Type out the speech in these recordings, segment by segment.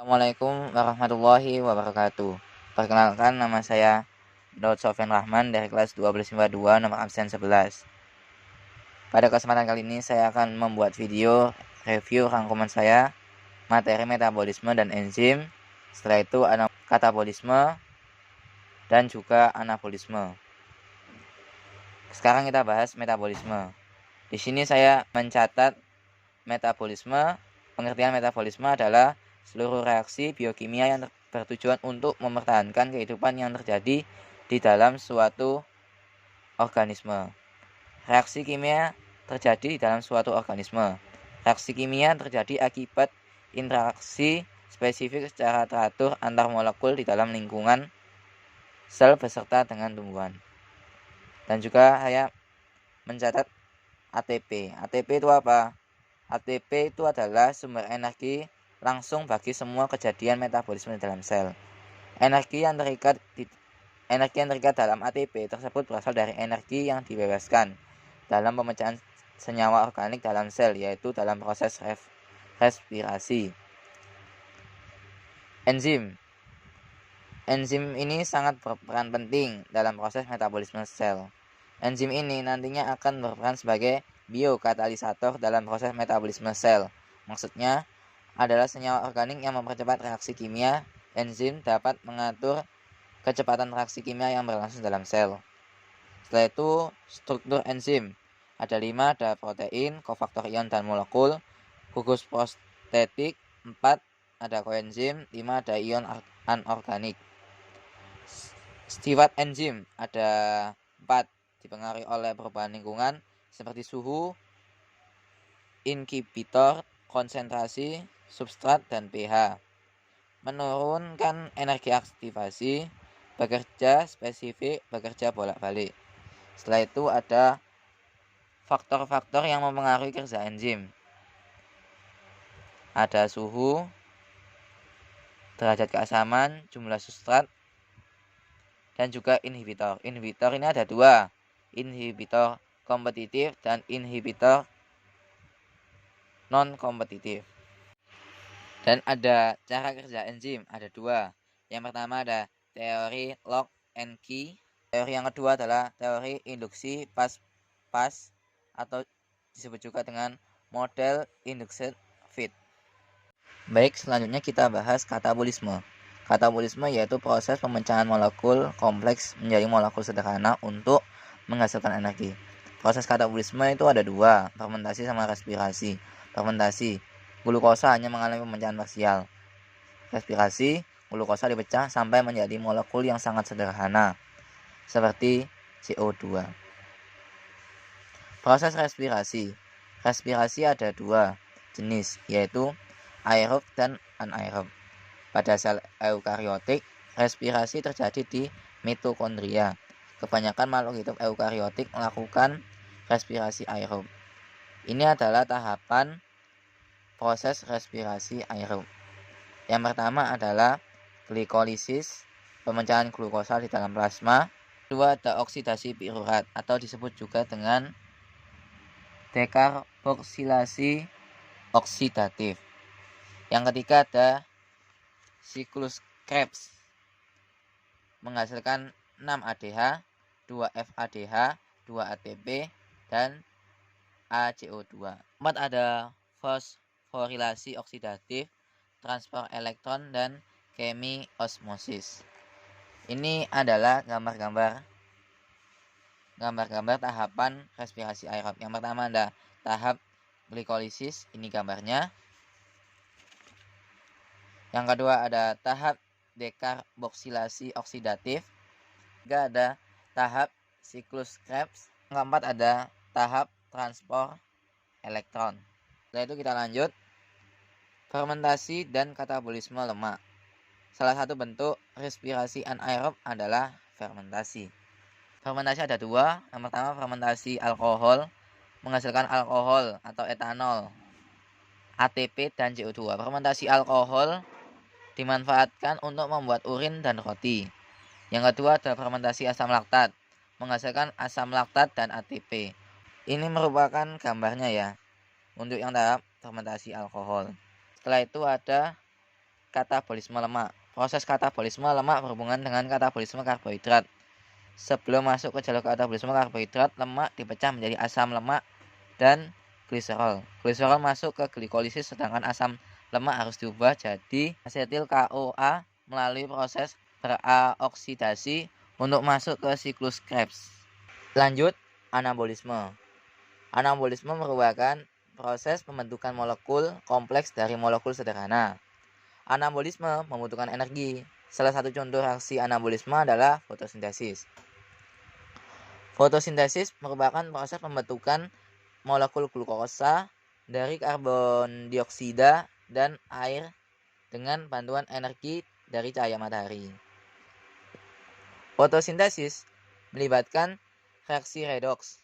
Assalamualaikum warahmatullahi wabarakatuh. Perkenalkan, nama saya Daud Sofyan Rahman dari kelas 1252 nomor absen 11. Pada kesempatan kali ini saya akan membuat video review rangkuman saya materi metabolisme dan enzim. Setelah itu ada katabolisme dan juga anabolisme. Sekarang kita bahas metabolisme. Di sini saya mencatat metabolisme. Pengertian metabolisme adalah seluruh reaksi biokimia yang bertujuan untuk mempertahankan kehidupan yang terjadi di dalam suatu organisme. Reaksi kimia terjadi di dalam suatu organisme. Reaksi kimia terjadi akibat interaksi spesifik secara teratur antar molekul di dalam lingkungan sel beserta dengan tumbuhan. Dan juga saya mencatat ATP. ATP itu apa? ATP itu adalah sumber energi langsung bagi semua kejadian metabolisme dalam sel. Energi yang terikat dalam ATP tersebut berasal dari energi yang dibebaskan dalam pemecahan senyawa organik dalam sel, yaitu dalam proses respirasi. Enzim ini sangat berperan penting dalam proses metabolisme sel. Enzim ini nantinya akan berperan sebagai biokatalisator dalam proses metabolisme sel. Maksudnya adalah senyawa organik yang mempercepat reaksi kimia. Enzim dapat mengatur kecepatan reaksi kimia yang berlangsung dalam sel. Setelah itu, struktur enzim. Ada 5, ada protein, kofaktor ion dan molekul, gugus prostetik, 4, ada koenzim, 5, ada ion anorganik. Sifat enzim ada 4, dipengaruhi oleh perubahan lingkungan seperti suhu, inhibitor, konsentrasi, substrat, dan pH. Menurunkan energi aktivasi, bekerja spesifik, bekerja bolak-balik. Setelah itu ada faktor-faktor yang mempengaruhi kerja enzim. Ada suhu, derajat keasaman, jumlah substrat, dan juga inhibitor. Inhibitor ini ada 2, inhibitor kompetitif dan inhibitor non-kompetitif. Dan ada cara kerja enzim, ada 2. Yang pertama ada teori lock and key. Teori yang kedua adalah teori induksi pas atau disebut juga dengan model induced fit. Baik, selanjutnya kita bahas katabolisme. Katabolisme yaitu proses pemecahan molekul kompleks menjadi molekul sederhana untuk menghasilkan energi. Proses katabolisme itu ada 2, fermentasi sama respirasi. Fermentasi, glukosa hanya mengalami pemecahan parsial. Respirasi, glukosa dipecah sampai menjadi molekul yang sangat sederhana, seperti CO2. Proses respirasi. Respirasi ada 2 jenis, yaitu aerob dan anaerob. Pada sel eukariotik, respirasi terjadi di mitokondria. Kebanyakan makhluk hidup eukariotik melakukan respirasi aerob. Ini adalah tahapan proses respirasi aerob. Yang pertama adalah glikolisis, pemecahan glukosa di dalam plasma. Kedua ada oksidasi pirurat atau disebut juga dengan dekarboksilasi oksidatif. Yang ketiga ada siklus Krebs, menghasilkan 6 ADH, 2 FADH, 2 ATP, dan ACO2. 4 ada fosforilasi oksidatif, transfer elektron, dan chemiosmosis. Ini adalah gambar-gambar tahapan respirasi aerob. Yang pertama ada tahap glikolisis, ini gambarnya. Yang kedua ada tahap dekarboksilasi oksidatif. Ketiga ada tahap siklus Krebs. Yang keempat ada tahap transport elektron. Setelah itu kita lanjut fermentasi dan katabolisme lemak. Salah satu bentuk respirasi anaerob adalah fermentasi. Fermentasi ada 2. Yang pertama fermentasi alkohol, menghasilkan alkohol atau etanol, ATP dan CO2. Fermentasi alkohol dimanfaatkan untuk membuat urin dan roti. Yang kedua ada fermentasi asam laktat, menghasilkan asam laktat dan ATP. Ini merupakan gambarnya ya, untuk yang tahap fermentasi alkohol. Setelah itu ada katabolisme lemak. Proses katabolisme lemak berhubungan dengan katabolisme karbohidrat. Sebelum masuk ke jalur katabolisme karbohidrat, lemak dipecah menjadi asam lemak dan gliserol. Gliserol masuk ke glikolisis, sedangkan asam lemak harus diubah jadi asetil CoA melalui proses beraoksidasi untuk masuk ke siklus Krebs. Lanjut, anabolisme. Anabolisme merupakan proses pembentukan molekul kompleks dari molekul sederhana. Anabolisme membutuhkan energi. Salah satu contoh reaksi anabolisme adalah fotosintesis. Fotosintesis merupakan proses pembentukan molekul glukosa dari karbon dioksida dan air dengan bantuan energi dari cahaya matahari. Fotosintesis melibatkan reaksi redoks.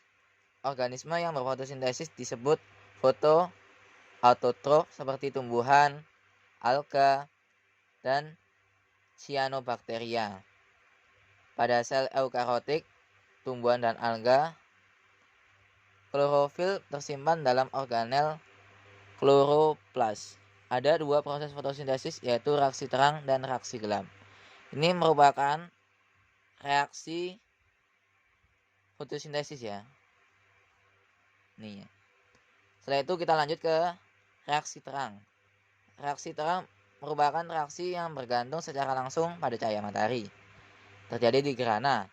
Organisme yang berfotosintesis disebut fotoautotrof seperti tumbuhan, alga, dan cyanobacteria. Pada sel eukariotik, tumbuhan dan alga, klorofil tersimpan dalam organel kloroplas. Ada dua proses fotosintesis, yaitu reaksi terang dan reaksi gelap. Ini merupakan reaksi fotosintesis ya. Nih. Setelah itu kita lanjut ke reaksi terang. Reaksi terang merupakan reaksi yang bergantung secara langsung pada cahaya matahari. Terjadi di gerhana.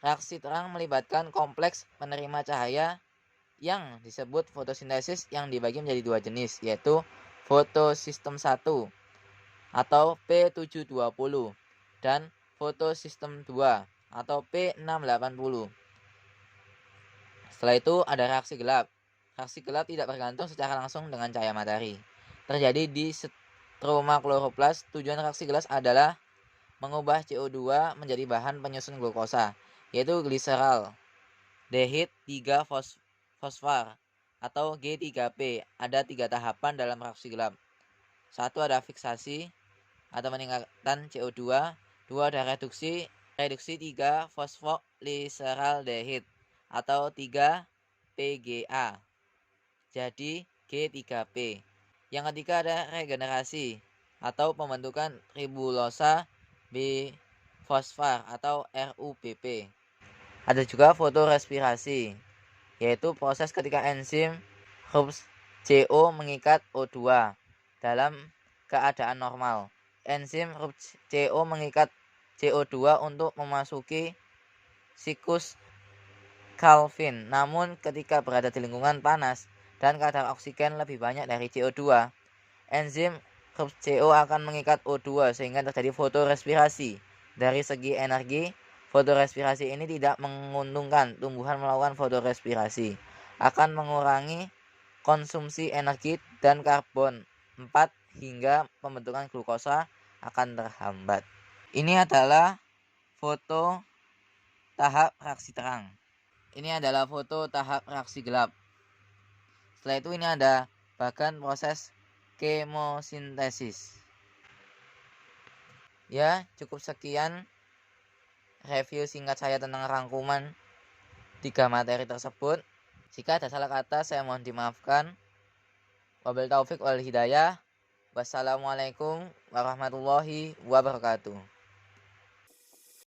Reaksi terang melibatkan kompleks penerima cahaya yang disebut fotosintesis yang dibagi menjadi dua jenis, yaitu fotosistem 1 atau P720 dan fotosistem 2 atau P680. Setelah itu ada reaksi gelap. Reaksi gelap tidak bergantung secara langsung dengan cahaya matahari. Terjadi di stroma kloroplas. Tujuan reaksi gelap adalah mengubah CO2 menjadi bahan penyusun glukosa, yaitu gliserol dehid 3 fosfar atau G3P. Ada 3 tahapan dalam reaksi gelap. 1 ada fiksasi atau meningkatkan CO2. 2 ada reduksi 3 fosfoglyceraldehid atau 3 PGA jadi G3P. Yang ketiga ada regenerasi atau pembentukan ribulosa bifosfar atau RUBP. Ada juga fotorespirasi, yaitu proses ketika enzim Hoops CO mengikat O2 dalam keadaan normal. Enzim Hoops CO mengikat CO2 untuk memasuki siklus Calvin. Namun ketika berada di lingkungan panas dan kadar oksigen lebih banyak dari CO2, enzim Hoops CO akan mengikat O2 sehingga terjadi fotorespirasi. Dari segi energi, fotorespirasi ini tidak menguntungkan. Tumbuhan melakukan fotorespirasi akan mengurangi konsumsi energi dan karbon 4 hingga pembentukan glukosa akan terhambat. Ini adalah foto tahap reaksi terang. Ini adalah foto tahap reaksi gelap. Setelah itu ini ada bagan proses kemosintesis. Ya, cukup sekian review singkat saya tentang rangkuman 3 materi tersebut. Jika ada salah kata saya mohon dimaafkan. Wabil taufik wal hidayah. Wassalamualaikum warahmatullahi wabarakatuh.